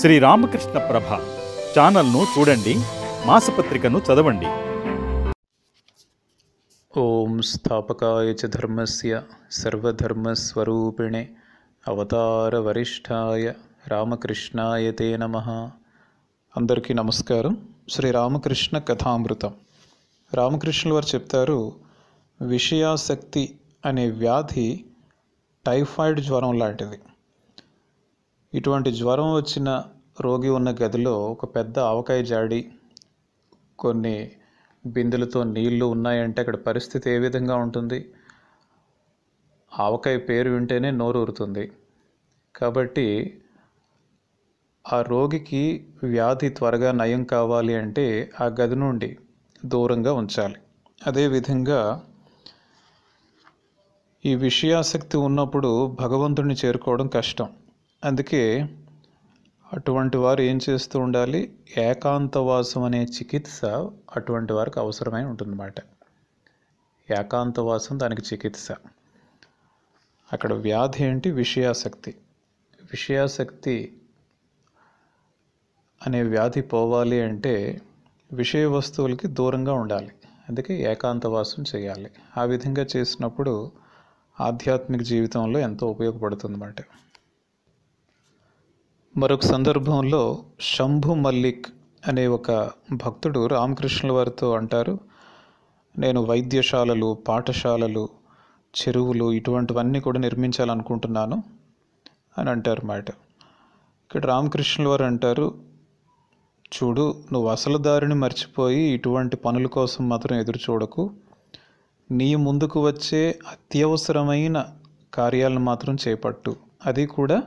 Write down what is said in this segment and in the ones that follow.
శ్రీ రామకృష్ణ ప్రభ ఛానల్ను చూడండి, మాసపత్రికను చదవండి. ఓం స్థాపకాయ చ ధర్మస్య సర్వధర్మస్వరూపిణే అవతార వరిష్ఠాయ రామకృష్ణాయ తే నమః. అందరికీ నమస్కారం. శ్రీ రామకృష్ణ కథామృతం. రామకృష్ణుల వారు చెప్తారు, విషయాసక్తి అనే వ్యాధి టైఫాయిడ్ జ్వరం లాంటిది. ఇటువంటి జ్వరం వచ్చిన రోగి ఉన్న గదిలో ఒక పెద్ద ఆవకాయ జాడి, కొన్ని బిందెలతో నీళ్లు ఉన్నాయంటే అక్కడ పరిస్థితి ఏ విధంగా ఉంటుంది? ఆవకాయ పేరు వింటేనే నోరు ఊరుతుంది. కాబట్టి ఆ రోగికి వ్యాధి త్వరగా నయం కావాలి అంటే ఆ గది నుండి దూరంగా ఉంచాలి. అదేవిధంగా ఈ విషయాసక్తి ఉన్నప్పుడు భగవంతుడిని చేరుకోవడం కష్టం. అందుకే అటువంటి వారు ఏం చేస్తూ ఉండాలి? ఏకాంతవాసం అనే చికిత్స అటువంటి వారికి అవసరమై ఉంటుందన్నమాట. ఏకాంతవాసం దానికి చికిత్స. అక్కడ వ్యాధి ఏంటి? విషయాసక్తి. విషయాసక్తి అనే వ్యాధి పోవాలి అంటే విషయ వస్తువులకి దూరంగా ఉండాలి. అందుకే ఏకాంతవాసం చేయాలి. ఆ విధంగా చేసినప్పుడు ఆధ్యాత్మిక జీవితంలో ఎంతో ఉపయోగపడుతుందన్నమాట. మరొక సందర్భంలో శంభు మల్లిక్ అనే ఒక భక్తుడు రామకృష్ణుల వారితో అంటారు, నేను వైద్యశాలలు, పాఠశాలలు, చెరువులు ఇటువంటివన్నీ కూడా నిర్మించాలనుకుంటున్నాను అని అంటారు మాట. ఇక్కడ రామకృష్ణుల వారు అంటారు, చూడు, నువ్వు అసలు దారిని మర్చిపోయి ఇటువంటి పనుల కోసం మాత్రం ఎదురు చూడకు. నీ ముందుకు వచ్చే అత్యవసరమైన కార్యాలను మాత్రం చేపట్టు. అది కూడా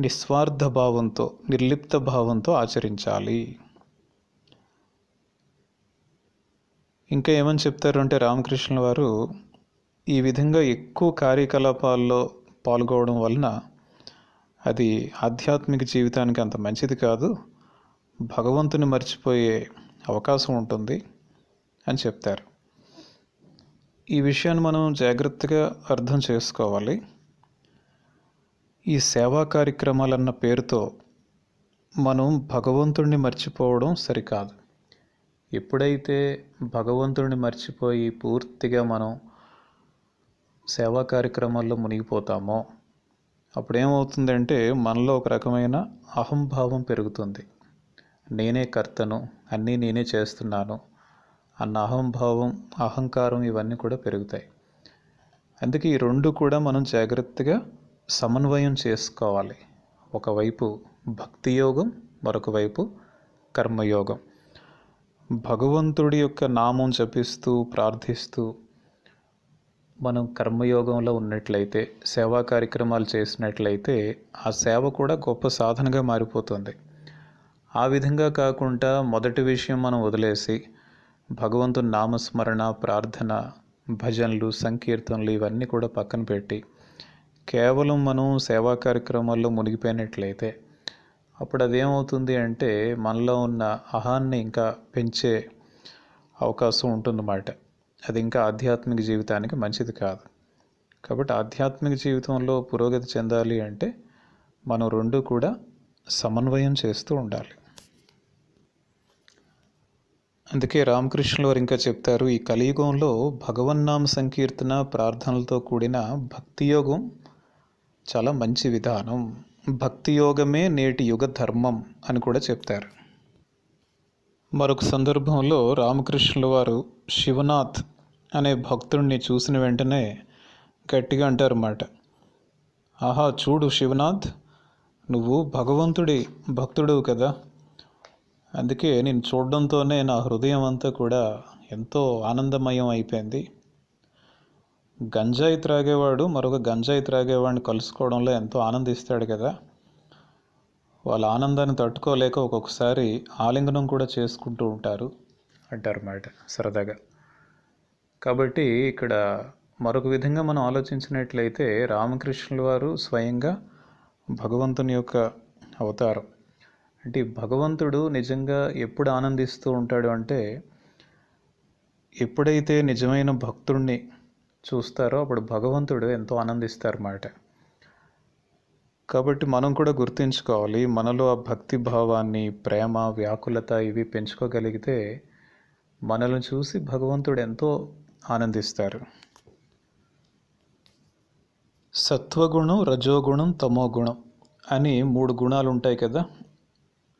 నిస్వార్థ భావంతో, నిర్లిప్త భావంతో ఆచరించాలి. ఇంకా ఏమని చెప్తారు అంటే రామకృష్ణుల వారు, ఈ విధంగా ఎక్కువ కార్యకలాపాల్లో పాల్గొనడం వలన అది ఆధ్యాత్మిక జీవితానికి అంత మంచిది కాదు, భగవంతుని మర్చిపోయే అవకాశం ఉంటుంది అని చెప్తారు. ఈ విషయాన్ని మనం జాగ్రత్తగా అర్థం చేసుకోవాలి. ఈ సేవా కార్యక్రమాలన్న పేరుతో మనం భగవంతుడిని మర్చిపోవడం సరికాదు. ఎప్పుడైతే భగవంతుడిని మర్చిపోయి పూర్తిగా మనం సేవా కార్యక్రమాల్లో మునిగిపోతామో అప్పుడేమవుతుందంటే మనలో ఒక రకమైన అహంభావం పెరుగుతుంది. నేనే కర్తను, అన్నీ నేనే చేస్తున్నాను అన్న అహంభావం, అహంకారం ఇవన్నీ కూడా పెరుగుతాయి. అందుకే ఈ రెండు కూడా మనం జాగ్రత్తగా సమన్వయం చేసుకోవాలి. ఒకవైపు భక్తి యోగం, మరొక వైపు కర్మయోగం. భగవంతుడి యొక్క నామం జపిస్తూ ప్రార్థిస్తూ మనం కర్మయోగంలో ఉన్నట్లయితే, సేవా కార్యక్రమాలు చేసినట్లయితే ఆ సేవ కూడా గొప్ప సాధనగా మారిపోతుంది. ఆ విధంగా కాకుండా మొదటి విషయం మనం వదిలేసి భగవంతుని నామస్మరణ, ప్రార్థన, భజనలు, సంకీర్తనలు ఇవన్నీ కూడా పక్కన పెట్టి కేవలం మనం సేవా కార్యక్రమాల్లో మునిగిపోయినట్లయితే అప్పుడు అదేమవుతుంది అంటే మనలో ఉన్న అహాన్ని ఇంకా పెంచే అవకాశం ఉంటుందన్నమాట. అది ఇంకా ఆధ్యాత్మిక జీవితానికి మంచిది కాదు. కాబట్టి ఆధ్యాత్మిక జీవితంలో పురోగతి చెందాలి అంటే మనం రెండు కూడా సమన్వయం చేస్తూ ఉండాలి. అందుకే రామకృష్ణుల వారు ఇంకా చెప్తారు, ఈ కలియుగంలో భగవన్నామ సంకీర్తన, ప్రార్థనలతో కూడిన భక్తి యోగం చాలా మంచి విధానం. భక్తి యోగమే నేటి యుగ ధర్మం అని కూడా చెప్తారు. మరొక సందర్భంలో రామకృష్ణుల వారు శివనాథ్ అనే భక్తుడిని చూసిన వెంటనే గట్టిగా అంటారన్నమాట, ఆహా చూడు శివనాథ్, నువ్వు భగవంతుడి భక్తుడు కదా, అందుకే నేను చూడడంతోనే నా హృదయం అంతా కూడా ఎంతో ఆనందమయం అయిపోయింది. గంజాయి త్రాగేవాడు మరొక గంజాయి త్రాగేవాడిని కలుసుకోవడంలో ఎంతో ఆనందిస్తాడు కదా, వాళ్ళ ఆనందాన్ని తట్టుకోలేక ఒక్కొక్కసారి ఆలింగనం కూడా చేసుకుంటూ ఉంటారు అంటారన్నమాట సరదాగా. కాబట్టి ఇక్కడ మరొక విధంగా మనం ఆలోచించినట్లయితే రామకృష్ణుల వారు స్వయంగా భగవంతుని యొక్క అవతారం. అంటే భగవంతుడు నిజంగా ఎప్పుడు ఆనందిస్తూ ఉంటాడు అంటే ఎప్పుడైతే నిజమైన భక్తుడిని చూస్తారో అప్పుడు భగవంతుడు ఎంతో ఆనందిస్తారన్నమాట. కాబట్టి మనం కూడా గుర్తుంచుకోవాలి, మనలో ఆ భక్తి భావాన్ని, ప్రేమ, వ్యాకులత ఇవి పెంచుకోగలిగితే మనల్ని చూసి భగవంతుడు ఎంతో ఆనందిస్తారు. సత్వగుణం, రజోగుణం, తమోగుణం అని 3 గుణాలు ఉంటాయి కదా.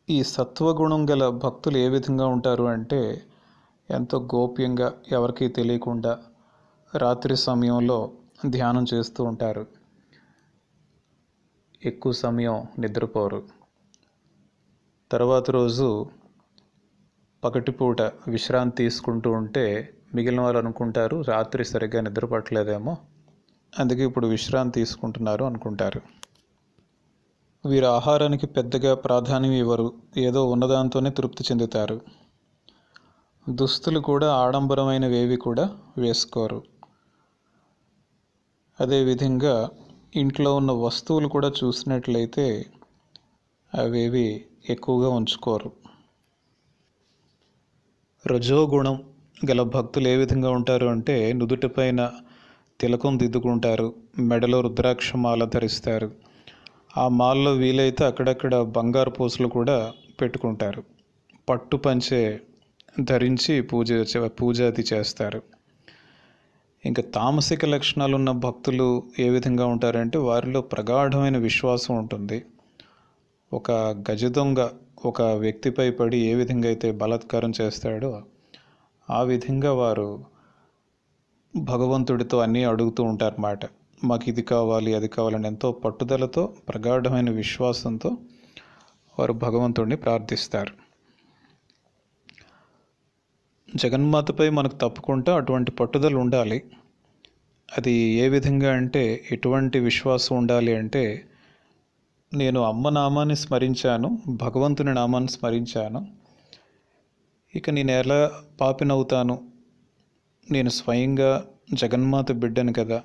ఈ సత్వగుణం గల భక్తులు ఏ విధంగా ఉంటారు అంటే, ఎంతో గోప్యంగా ఎవరికీ తెలియకుండా రాత్రి సమయంలో ధ్యానం చేస్తూ ఉంటారు. ఎక్కువ సమయం నిద్రపోరు. తర్వాత రోజు పగటిపూట విశ్రాంతి తీసుకుంటూ ఉంటే మిగిలిన వాళ్ళు అనుకుంటారు రాత్రి సరిగ్గా నిద్రపట్టలేదేమో, అందుకే ఇప్పుడు విశ్రాంతి తీసుకుంటున్నారు అనుకుంటారు. వీరు ఆహారానికి పెద్దగా ప్రాధాన్యం ఇవ్వరు, ఏదో ఉన్నదాంతోనే తృప్తి చెందుతారు. దుస్తులు కూడా ఆడంబరమైనవేవి కూడా వేసుకోరు. అదేవిధంగా ఇంట్లో ఉన్న వస్తువులు కూడా చూసినట్లయితే అవేవి ఎక్కువగా ఉంచుకోరు. రజోగుణం గల భక్తులు ఏ విధంగా ఉంటారు అంటే, నుదుటిపైన తిలకం దిద్దుకుంటారు, మెడలో రుద్రాక్షమాల ధరిస్తారు, ఆ మాల్లో వీలైతే అక్కడక్కడ బంగారు పూసలు కూడా పెట్టుకుంటారు, పట్టు పంచె ధరించి పూజాది చేస్తారు. ఇంకా తామసిక లక్షణాలు ఉన్న భక్తులు ఏ విధంగా ఉంటారంటే, వారిలో ప్రగాఢమైన విశ్వాసం ఉంటుంది. ఒక గజదొంగ ఒక వ్యక్తిపై పడి ఏ విధంగా అయితే బలాత్కారం చేస్తాడో ఆ విధంగా వారు భగవంతుడితో అన్నీ అడుగుతూ ఉంటారన్నమాట. మాకు ఇది కావాలి, అది కావాలని ఎంతో పట్టుదలతో, ప్రగాఢమైన విశ్వాసంతో వారు భగవంతుడిని ప్రార్థిస్తారు. జగన్మాతపై మనకు తప్పకుండా అటువంటి పట్టుదల ఉండాలి. అది ఏ విధంగా అంటే, ఎటువంటి విశ్వాసం ఉండాలి అంటే, నేను అమ్మ నామాన్ని స్మరించాను, భగవంతుని నామాన్ని స్మరించాను, ఇక నేను ఎలా పాపినవుతాను, నేను స్వయంగా జగన్మాత బిడ్డను కదా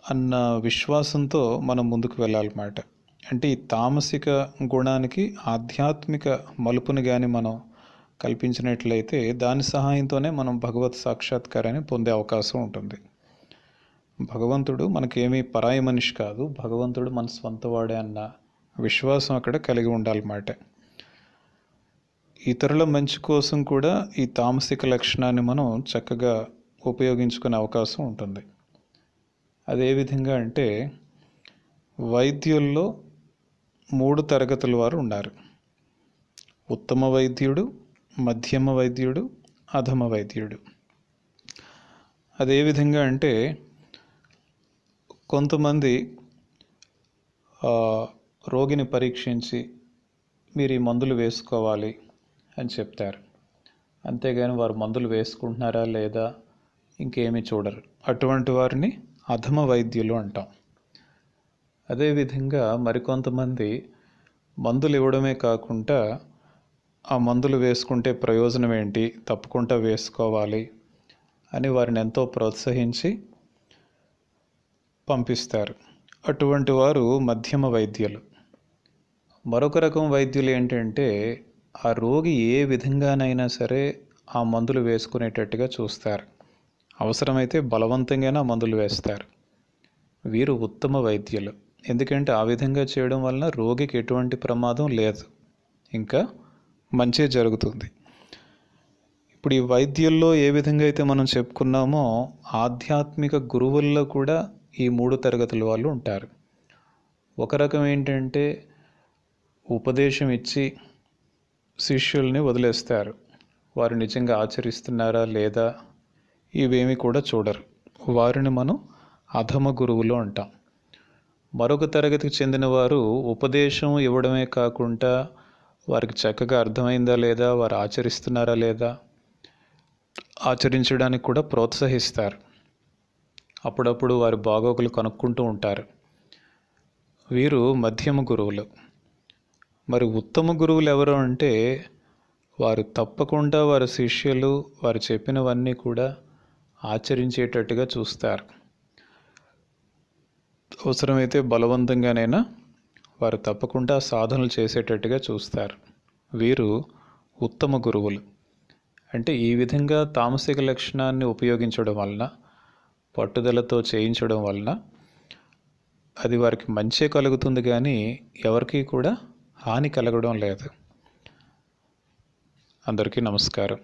అన్న విశ్వాసంతో మనం ముందుకు వెళ్ళాలన్నమాట. అంటే ఈ తామసిక గుణానికి ఆధ్యాత్మిక మలుపుని కానీ మనం కల్పించినట్లయితే దాని సహాయంతోనే మనం భగవత్ సాక్షాత్కారాన్ని పొందే అవకాశం ఉంటుంది. భగవంతుడు మనకేమీ పరాయి మనిషి కాదు, భగవంతుడు మన స్వంతవాడే అన్న విశ్వాసం అక్కడ కలిగి ఉండాలన్నమాట. ఇతరుల మంచి కోసం కూడా ఈ తామసిక లక్షణాన్ని మనం చక్కగా ఉపయోగించుకునే అవకాశం ఉంటుంది. అదే విధంగా అంటే, వైద్యుల్లో 3 తరగతుల వారు ఉన్నారు. ఉత్తమ వైద్యుడు, మధ్యమ వైద్యుడు, అధమ వైద్యుడు. అదే విధంగా అంటే, కొంతమంది రోగిని పరీక్షించి మీరు ఈ మందులు వేసుకోవాలి అని చెప్తారు, అంతేగాని వారు మందులు వేసుకుంటున్నారా లేదా ఇంకేమీ చూడరు. అటువంటి వారిని అధమ వైద్యులు అంటాం. అదేవిధంగా మరికొంతమంది మందులు ఇవ్వడమే కాకుండా ఆ మందులు వేసుకుంటే ప్రయోజనం ఏంటి, తప్పకుండా వేసుకోవాలి అని వారిని ఎంతో ప్రోత్సహించి పంపిస్తారు. అటువంటి వారు మధ్యమ వైద్యులు. మరొక రకం వైద్యులు ఏంటంటే, ఆ రోగి ఏ విధంగానైనా సరే ఆ మందులు వేసుకునేటట్టుగా చూస్తారు, అవసరమైతే బలవంతంగానే ఆ మందులు వేస్తారు. వీరు ఉత్తమ వైద్యులు. ఎందుకంటే ఆ విధంగా చేయడం వలన రోగికి ఎటువంటి ప్రమాదం లేదు, ఇంకా మంచి జరుగుతుంది. ఇప్పుడు ఈ వైద్యుల్లో ఏ విధంగా అయితే మనం చెప్పుకున్నామో, ఆధ్యాత్మిక గురువుల్లో కూడా ఈ 3 తరగతుల వాళ్ళు ఉంటారు. ఒక రకం ఏంటంటే ఉపదేశం ఇచ్చి శిష్యుల్ని వదిలేస్తారు, వారు నిజంగా ఆచరిస్తున్నారా లేదా ఇవేమీ కూడా చూడరు, వారిని మనం అధమ గురువులు అంటాం. మరొక తరగతికి చెందిన వారు ఉపదేశం ఇవ్వడమే కాకుండా వారికి చక్కగా అర్థమైందా లేదా, వారు ఆచరిస్తున్నారా లేదా ఆచరించడానికి కూడా ప్రోత్సహిస్తారు. అప్పుడప్పుడు వారి బాగోగులు కనుక్కుంటూ ఉంటారు. వీరు మధ్యమ గురువులు. మరి ఉత్తమ గురువులు ఎవరు అంటే, వారు తప్పకుండా వారి శిష్యులు వారు చెప్పినవన్నీ కూడా ఆచరించేటట్టుగా చూస్తారు, అవసరమైతే బలవంతంగానైనా వారు తప్పకుండా సాధనలు చేసేటట్టుగా చూస్తారు. వీరు ఉత్తమ గురువులు. అంటే ఈ విధంగా తామసిక లక్షణాన్ని ఉపయోగించడం వలన, పట్టుదలతో చేయించడం వలన అది వారికి మంచే కలుగుతుంది, కానీ ఎవరికీ కూడా హాని కలగడం లేదు. అందరికీ నమస్కారం.